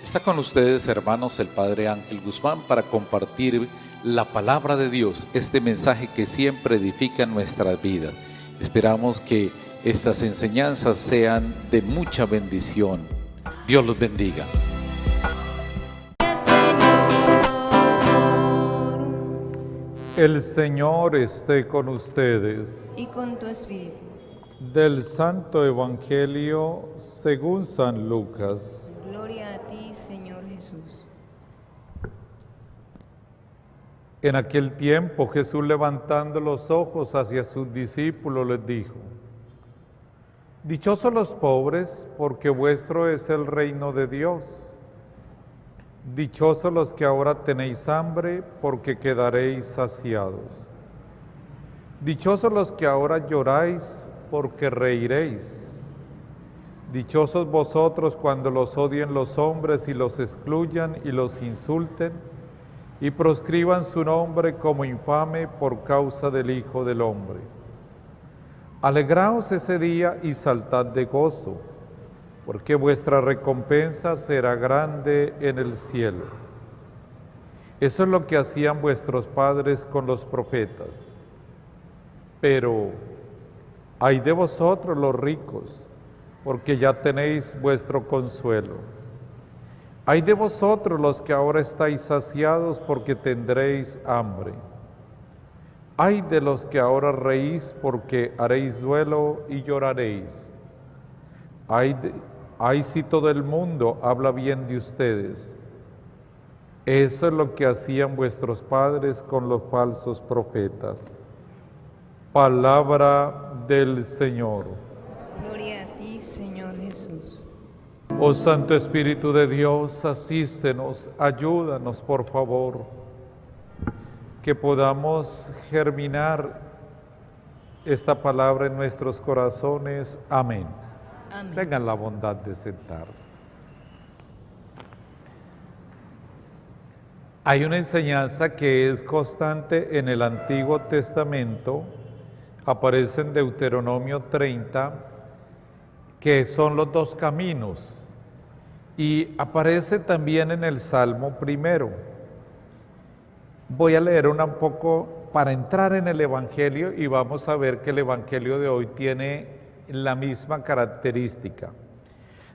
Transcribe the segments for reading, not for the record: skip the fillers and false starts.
Está con ustedes, hermanos, el Padre Ángel Guzmán para compartir la palabra de Dios, este mensaje que siempre edifica nuestra vida. Esperamos que estas enseñanzas sean de mucha bendición. Dios los bendiga. El Señor esté con ustedes. Y con tu espíritu. Del Santo Evangelio según San Lucas. Gloria a ti, Señor Jesús. En aquel tiempo Jesús, levantando los ojos hacia sus discípulos, les dijo: Dichosos los pobres, porque vuestro es el reino de Dios. Dichosos los que ahora tenéis hambre, porque quedaréis saciados. Dichosos los que ahora lloráis, porque reiréis. Dichosos vosotros cuando los odien los hombres y los excluyan y los insulten y proscriban su nombre como infame por causa del Hijo del Hombre. Alegraos ese día y saltad de gozo, porque vuestra recompensa será grande en el cielo. Eso es lo que hacían vuestros padres con los profetas. Pero ay de vosotros los ricos, porque ya tenéis vuestro consuelo. Ay de vosotros los que ahora estáis saciados, porque tendréis hambre. Ay de los que ahora reís, porque haréis duelo y lloraréis. Ay si todo el mundo habla bien de ustedes. Eso es lo que hacían vuestros padres con los falsos profetas. Palabra del Señor. Gloria a ti, Señor Jesús. Oh Santo Espíritu de Dios, asístenos, ayúdanos, por favor, que podamos germinar esta palabra en nuestros corazones. Amén. Amén. Tengan la bondad de sentar. Hay una enseñanza que es constante en el Antiguo Testamento, aparece en Deuteronomio 30, que son los dos caminos, y aparece también en el Salmo primero. Voy a leer un poco para entrar en el Evangelio y vamos a ver que el Evangelio de hoy tiene la misma característica.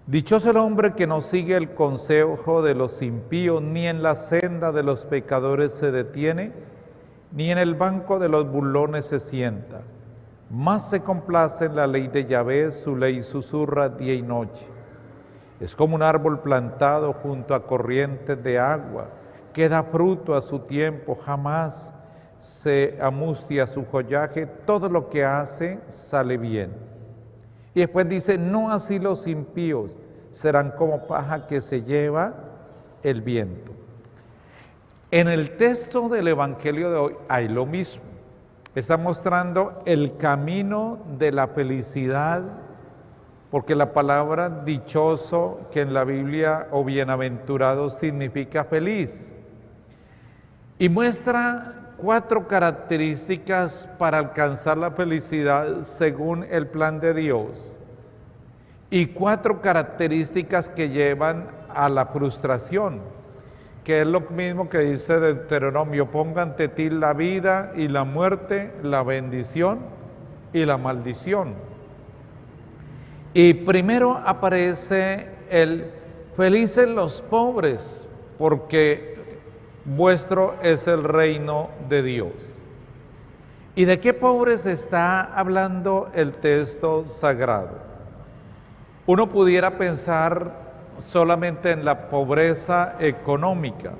Dichoso el hombre que no sigue el consejo de los impíos, ni en la senda de los pecadores se detiene, ni en el banco de los burlones se sienta. Más se complace en la ley de Yahvé, su ley susurra día y noche. Es como un árbol plantado junto a corrientes de agua, que da fruto a su tiempo, jamás se amustia su follaje, todo lo que hace sale bien. Y después dice, no así los impíos, serán como paja que se lleva el viento. En el texto del Evangelio de hoy hay lo mismo. Está mostrando el camino de la felicidad, porque la palabra dichoso, que en la Biblia, o bienaventurado, significa feliz. Y muestra 4 características para alcanzar la felicidad según el plan de Dios, y 4 características que llevan a la frustración, que es lo mismo que dice Deuteronomio: ponga ante ti la vida y la muerte, la bendición y la maldición. Y primero aparece el felices los pobres, porque vuestro es el reino de Dios. ¿Y de qué pobres está hablando el texto sagrado? Uno pudiera pensar solamente en la pobreza económica,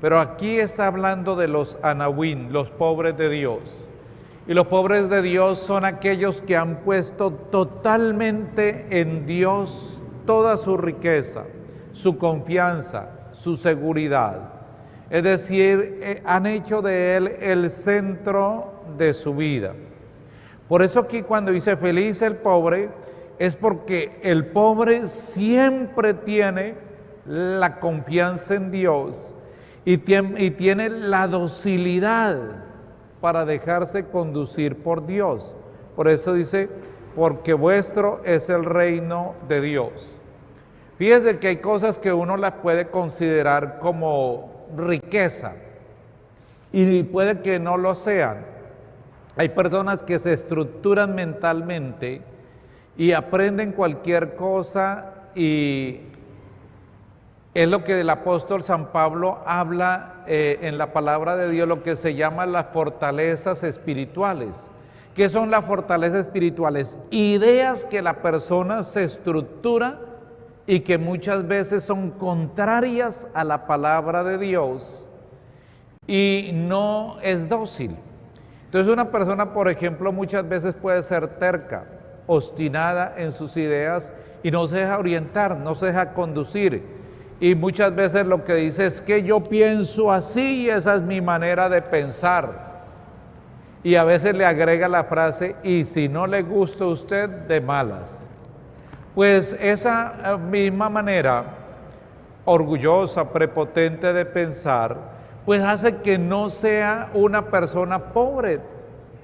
pero aquí está hablando de los anahuín, los pobres de Dios. Y los pobres de Dios son aquellos que han puesto totalmente en Dios toda su riqueza, su confianza, su seguridad. Es decir, han hecho de Él el centro de su vida. Por eso aquí cuando dice feliz el pobre, es porque el pobre siempre tiene la confianza en Dios y tiene la docilidad para dejarse conducir por Dios. Por eso dice, porque vuestro es el reino de Dios. Fíjese que hay cosas que uno las puede considerar como riqueza y puede que no lo sean. Hay personas que se estructuran mentalmente y aprenden cualquier cosa, y es lo que el apóstol San Pablo habla en la palabra de Dios, lo que se llama las fortalezas espirituales. ¿Qué son las fortalezas espirituales? Ideas que la persona se estructura y que muchas veces son contrarias a la palabra de Dios y no es dócil. Entonces una persona, por ejemplo, muchas veces puede ser terca, obstinada en sus ideas y no se deja orientar, no se deja conducir. Y muchas veces lo que dice es que yo pienso así y esa es mi manera de pensar. Y a veces le agrega la frase, y si no le gusta a usted, de malas. Pues esa misma manera orgullosa, prepotente de pensar, pues hace que no sea una persona pobre,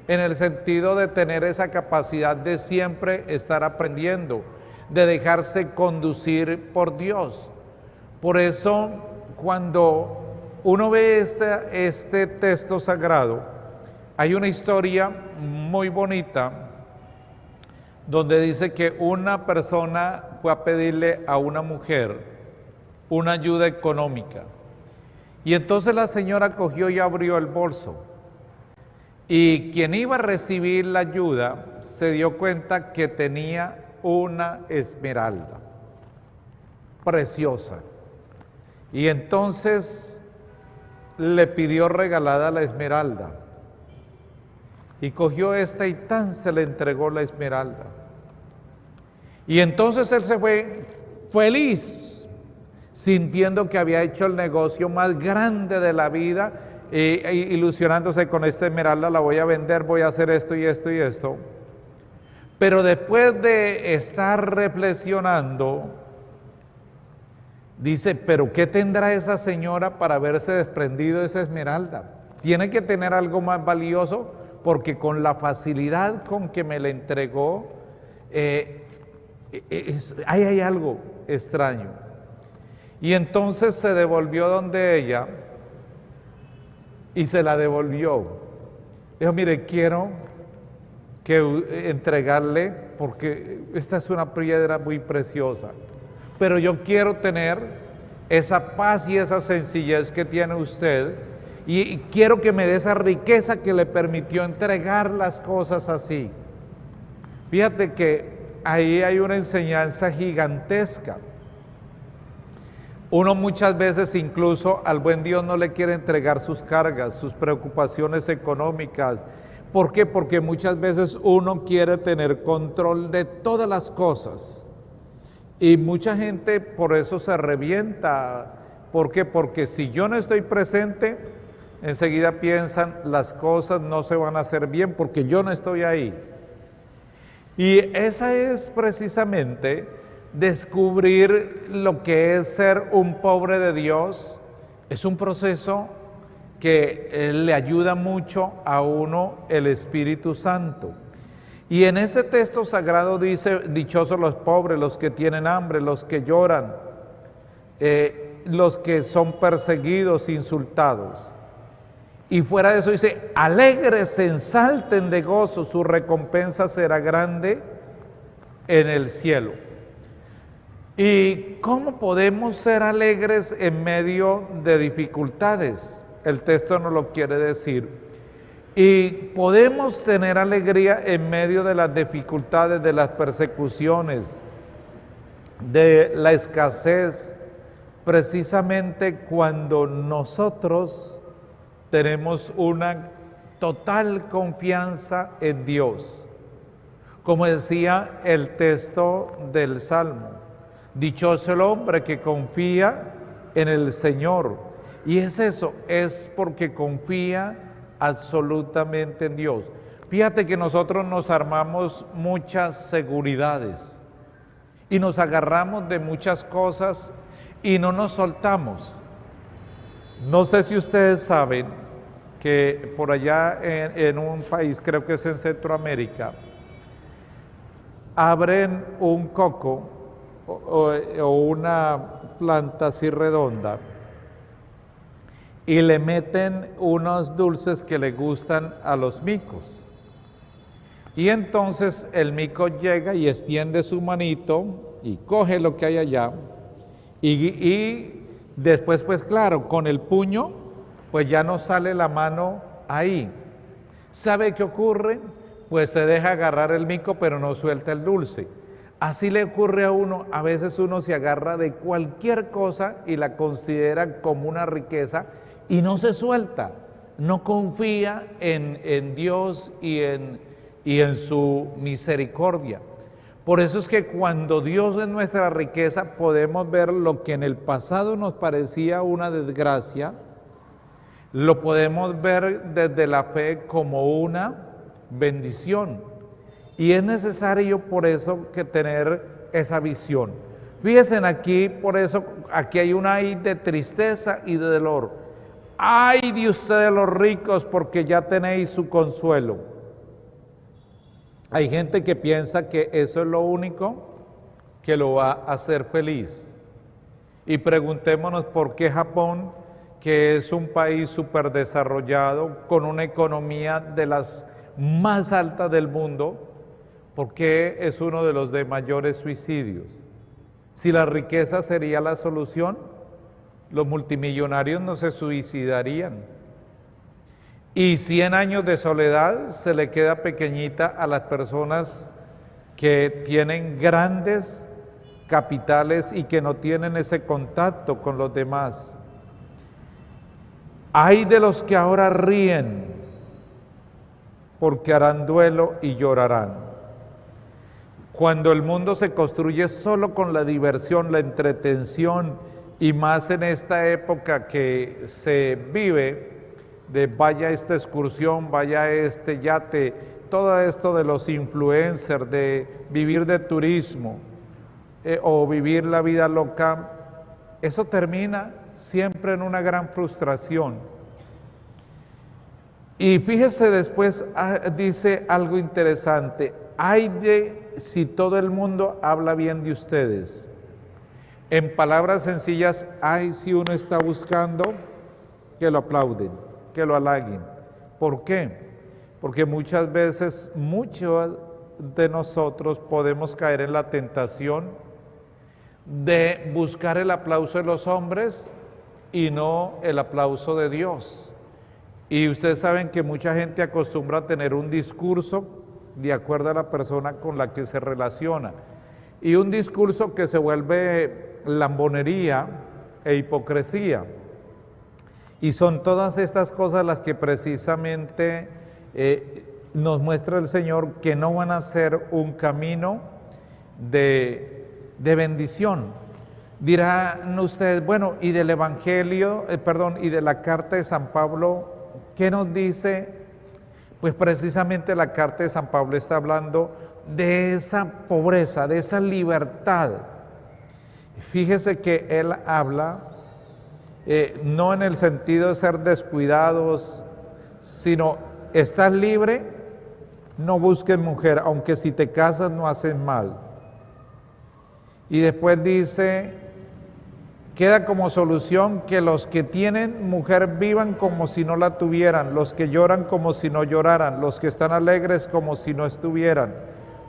en el sentido de tener esa capacidad de siempre estar aprendiendo, de dejarse conducir por Dios. Por eso, cuando uno ve este texto sagrado, hay una historia muy bonita donde dice que una persona fue a pedirle a una mujer una ayuda económica. Y entonces la señora cogió y abrió el bolso. Y quien iba a recibir la ayuda se dio cuenta que tenía una esmeralda preciosa. Y entonces le pidió regalada la esmeralda. Y cogió esta y tan se le entregó la esmeralda. Y entonces él se fue feliz, sintiendo que había hecho el negocio más grande de la vida, ilusionándose con esta esmeralda, la voy a vender, voy a hacer esto y esto y esto. Pero después de estar reflexionando, dice, pero ¿qué tendrá esa señora para haberse desprendido de esa esmeralda? Tiene que tener algo más valioso, porque con la facilidad con que me la entregó, hay algo extraño. Y entonces se devolvió donde ella y se la devolvió. Dijo, mire, quiero entregarle, porque esta es una piedra muy preciosa, pero yo quiero tener esa paz y esa sencillez que tiene usted, y quiero que me dé esa riqueza que le permitió entregar las cosas así. Fíjate que ahí hay una enseñanza gigantesca. Uno muchas veces incluso al buen Dios no le quiere entregar sus cargas, sus preocupaciones económicas. ¿Por qué? Porque muchas veces uno quiere tener control de todas las cosas. Y mucha gente por eso se revienta. ¿Por qué? Porque si yo no estoy presente, enseguida piensan, las cosas no se van a hacer bien porque yo no estoy ahí. Y esa es precisamente descubrir lo que es ser un pobre de Dios. Es un proceso que le ayuda mucho a uno el Espíritu Santo. Y en ese texto sagrado dice, dichosos los pobres, los que tienen hambre, los que lloran, los que son perseguidos, insultados. Y fuera de eso dice, alegres se ensalten de gozo, su recompensa será grande en el cielo. ¿Y cómo podemos ser alegres en medio de dificultades? El texto nos lo quiere decir. Y podemos tener alegría en medio de las dificultades, de las persecuciones, de la escasez, precisamente cuando nosotros tenemos una total confianza en Dios. Como decía el texto del Salmo, dichoso el hombre que confía en el Señor. Y es eso, es porque confía absolutamente en Dios. Fíjate que nosotros nos armamos muchas seguridades y nos agarramos de muchas cosas y no nos soltamos. No sé si ustedes saben que por allá en un país, creo que es en Centroamérica, abren un coco o una planta así redonda y le meten unos dulces que le gustan a los micos. Y entonces el mico llega y extiende su manito y coge lo que hay allá y después, pues claro, con el puño, pues ya no sale la mano ahí. ¿Sabe qué ocurre? Pues se deja agarrar el mico, pero no suelta el dulce. Así le ocurre a uno, a veces uno se agarra de cualquier cosa y la considera como una riqueza y no se suelta, no confía en Dios y en su misericordia. Por eso es que cuando Dios es nuestra riqueza, podemos ver lo que en el pasado nos parecía una desgracia, lo podemos ver desde la fe como una bendición. Y es necesario por eso que tener esa visión. Fíjense aquí, por eso aquí hay un ay de tristeza y de dolor. Ay de ustedes los ricos, porque ya tenéis su consuelo. Hay gente que piensa que eso es lo único que lo va a hacer feliz. Y preguntémonos por qué Japón, que es un país súper desarrollado, con una economía de las más altas del mundo, ¿por qué es uno de los de mayores suicidios? Si la riqueza sería la solución, los multimillonarios no se suicidarían. Y 100 años de soledad se le queda pequeñita a las personas que tienen grandes capitales y que no tienen ese contacto con los demás. Hay de los que ahora ríen, porque harán duelo y llorarán. Cuando el mundo se construye solo con la diversión, la entretención, y más en esta época que se vive, de vaya esta excursión, vaya este yate, todo esto de los influencers, de vivir de turismo o vivir la vida loca, eso termina siempre en una gran frustración. Y fíjese después, dice algo interesante, ay de si todo el mundo habla bien de ustedes. En palabras sencillas, ay si uno está buscando que lo aplauden, que lo halaguen. ¿Por qué? Porque muchas veces, muchos de nosotros podemos caer en la tentación de buscar el aplauso de los hombres y no el aplauso de Dios. Y ustedes saben que mucha gente acostumbra a tener un discurso de acuerdo a la persona con la que se relaciona. Y un discurso que se vuelve lambonería e hipocresía. Y son todas estas cosas las que precisamente nos muestra el Señor que no van a ser un camino de bendición. Dirán ustedes, bueno, y del Evangelio, y de la carta de San Pablo, ¿qué nos dice? Pues precisamente la carta de San Pablo está hablando de esa pobreza, de esa libertad. Fíjese que él habla no en el sentido de ser descuidados, sino estás libre, no busques mujer, aunque si te casas no haces mal. Y después dice, queda como solución que los que tienen mujer vivan como si no la tuvieran, los que lloran como si no lloraran, los que están alegres como si no estuvieran,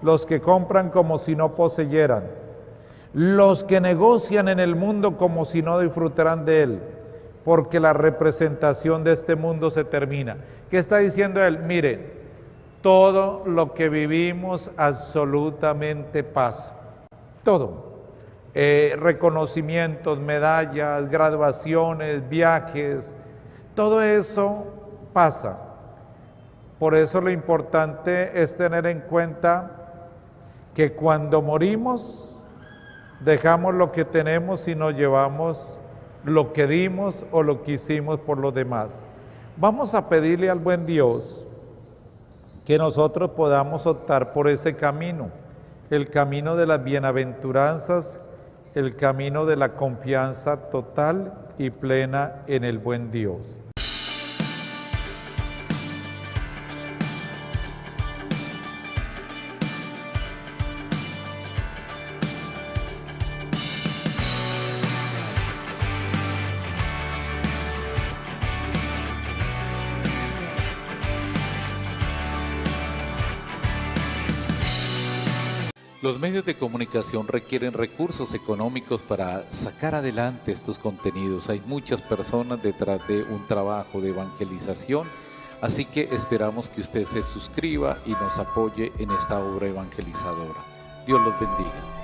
los que compran como si no poseyeran, los que negocian en el mundo como si no disfrutaran de él, porque la representación de este mundo se termina. ¿Qué está diciendo él? Mire, todo lo que vivimos absolutamente pasa, todo. Reconocimientos, medallas, graduaciones, viajes, todo eso pasa. Por eso lo importante es tener en cuenta que cuando morimos, dejamos lo que tenemos y nos llevamos lo que dimos o lo que hicimos por los demás. Vamos a pedirle al buen Dios que nosotros podamos optar por ese camino, el camino de las bienaventuranzas, el camino de la confianza total y plena en el buen Dios. Los medios de comunicación requieren recursos económicos para sacar adelante estos contenidos. Hay muchas personas detrás de un trabajo de evangelización, así que esperamos que usted se suscriba y nos apoye en esta obra evangelizadora. Dios los bendiga.